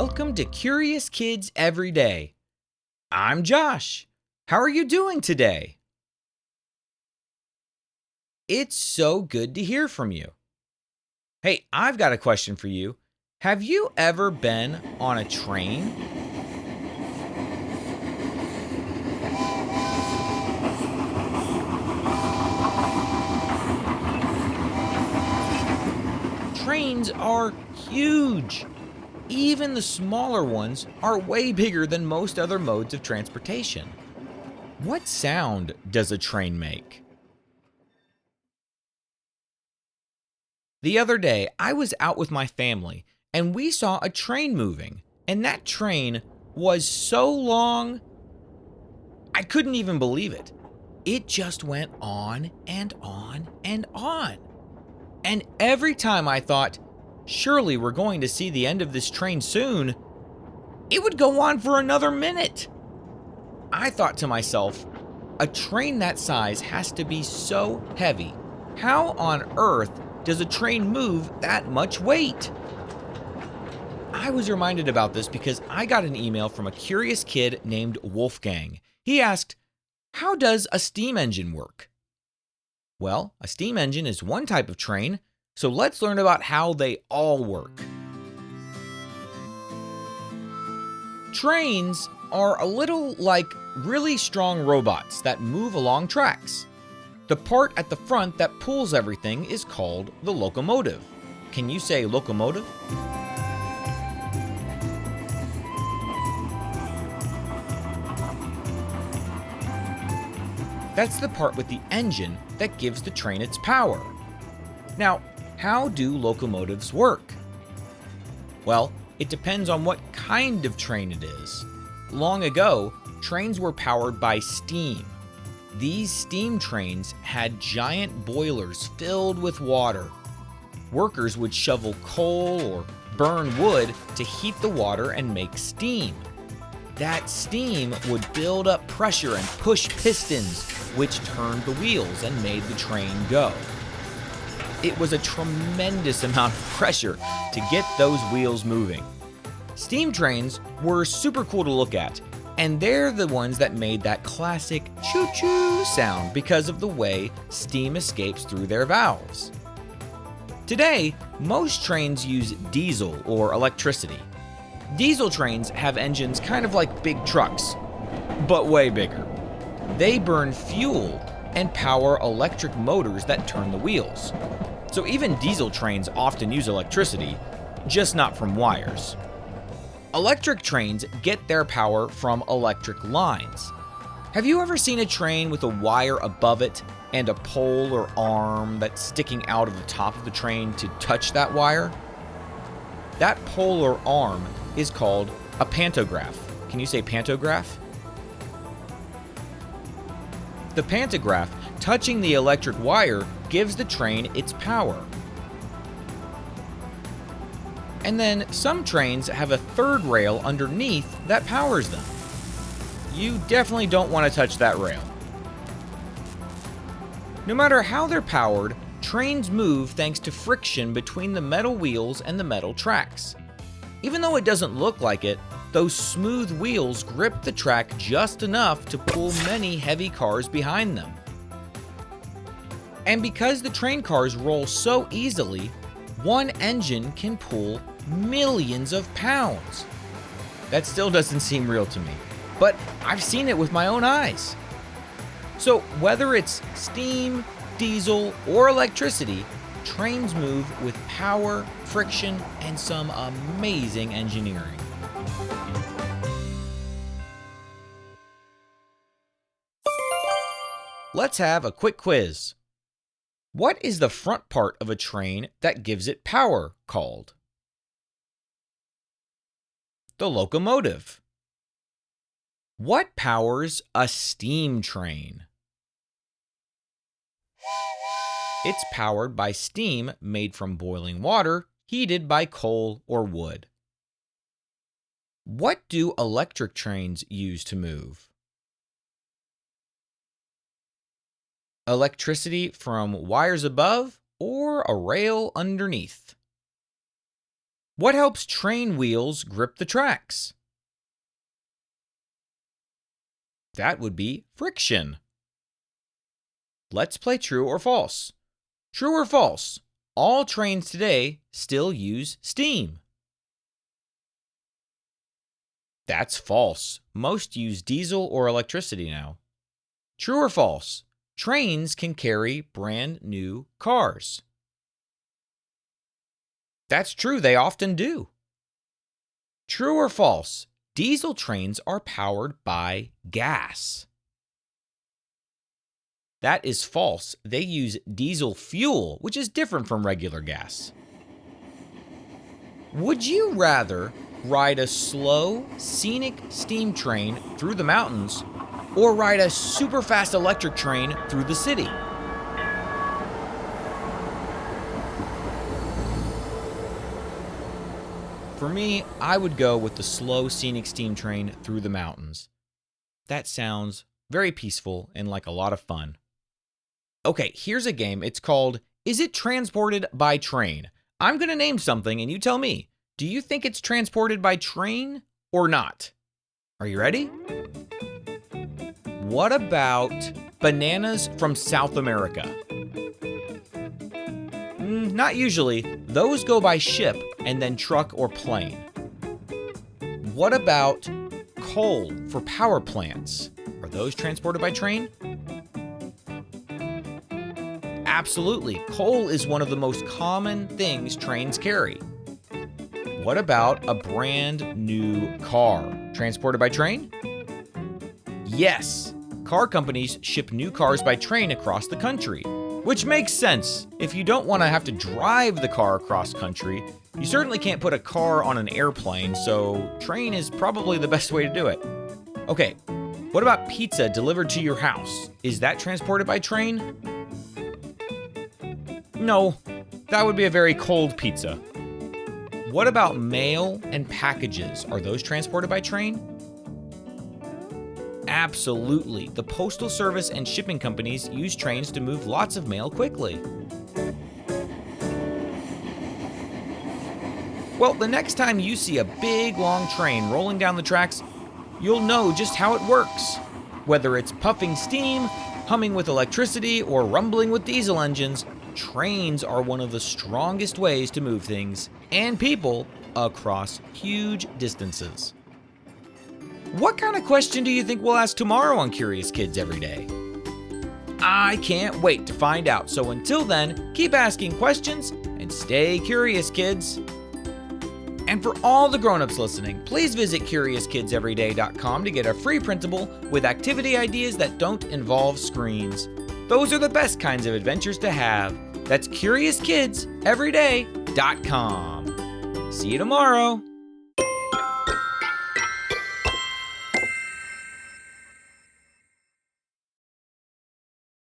Welcome to Curious Kids Every Day. I'm Josh. How are you doing today? It's so good to hear from you. Hey, I've got a question for you. Have you ever been on a train? Trains are huge. Even the smaller ones are way bigger than most other modes of transportation. What sound does a train make? The other day, I was out with my family and we saw a train moving, and that train was so long, I couldn't even believe it. It just went on and on and on. And every time I thought, surely we're going to see the end of this train soon, it would go on for another minute. I thought to myself, a train that size has to be so heavy. How on earth does a train move that much weight? I was reminded about this because I got an email from a curious kid named Wolfgang. He asked, how does a steam engine work? Well, a steam engine is one type of train, so let's learn about how they all work. Trains are a little like really strong robots that move along tracks. The part at the front that pulls everything is called the locomotive. Can you say locomotive? That's the part with the engine that gives the train its power. Now, how do locomotives work? Well, it depends on what kind of train it is. Long ago, trains were powered by steam. These steam trains had giant boilers filled with water. Workers would shovel coal or burn wood to heat the water and make steam. That steam would build up pressure and push pistons, which turned the wheels and made the train go. It was a tremendous amount of pressure to get those wheels moving. Steam trains were super cool to look at, and they're the ones that made that classic choo-choo sound because of the way steam escapes through their valves. Today, most trains use diesel or electricity. Diesel trains have engines kind of like big trucks, but way bigger. They burn fuel and power electric motors that turn the wheels. So even diesel trains often use electricity, just not from wires. Electric trains get their power from electric lines. Have you ever seen a train with a wire above it and a pole or arm that's sticking out of the top of the train to touch that wire? That pole or arm is called a pantograph. Can you say pantograph? The pantograph touching the electric wire gives the train its power. And then some trains have a third rail underneath that powers them. You definitely don't want to touch that rail. No matter how they're powered, trains move thanks to friction between the metal wheels and the metal tracks. Even though it doesn't look like it, those smooth wheels grip the track just enough to pull many heavy cars behind them. And because the train cars roll so easily, one engine can pull millions of pounds. That still doesn't seem real to me, but I've seen it with my own eyes. So whether it's steam, diesel, or electricity, trains move with power, friction, and some amazing engineering. Let's have a quick quiz. What is the front part of a train that gives it power called? The locomotive. What powers a steam train? It's powered by steam made from boiling water, heated by coal or wood. What do electric trains use to move? Electricity from wires above or a rail underneath? What helps train wheels grip the tracks? That would be friction. Let's play true or false. True or false? All trains today still use steam. That's false. Most use diesel or electricity now. True or false? Trains can carry brand new cars. That's true, they often do. True or false? Diesel trains are powered by gas. That is false. They use diesel fuel, which is different from regular gas. Would you rather ride a slow, scenic steam train through the mountains or ride a super fast electric train through the city? For me, I would go with the slow, scenic steam train through the mountains. That sounds very peaceful and like a lot of fun. Okay, here's a game. It's called, Is It Transported by Train? I'm going to name something and you tell me, do you think it's transported by train or not? Are you ready? What about bananas from South America? Not usually. Those go by ship and then truck or plane. What about coal for power plants? Are those transported by train? Absolutely. Coal is one of the most common things trains carry. What about a brand new car? Transported by train? Yes. Car companies ship new cars by train across the country, which makes sense. If you don't want to have to drive the car across country, you certainly can't put a car on an airplane, so train is probably the best way to do it. Okay, what about pizza delivered to your house? Is that transported by train? No, that would be a very cold pizza. What about mail and packages? Are those transported by train? Absolutely. The Postal Service and shipping companies use trains to move lots of mail quickly. Well, the next time you see a big, long train rolling down the tracks, you'll know just how it works. Whether it's puffing steam, humming with electricity, or rumbling with diesel engines, trains are one of the strongest ways to move things and people across huge distances. What kind of question do you think we'll ask tomorrow on Curious Kids Every Day? I can't wait to find out. So until then, keep asking questions and stay curious, kids. And for all the grown-ups listening, please visit CuriousKidsEveryday.com to get a free printable with activity ideas that don't involve screens. Those are the best kinds of adventures to have. That's CuriousKidsEveryday.com. See you tomorrow.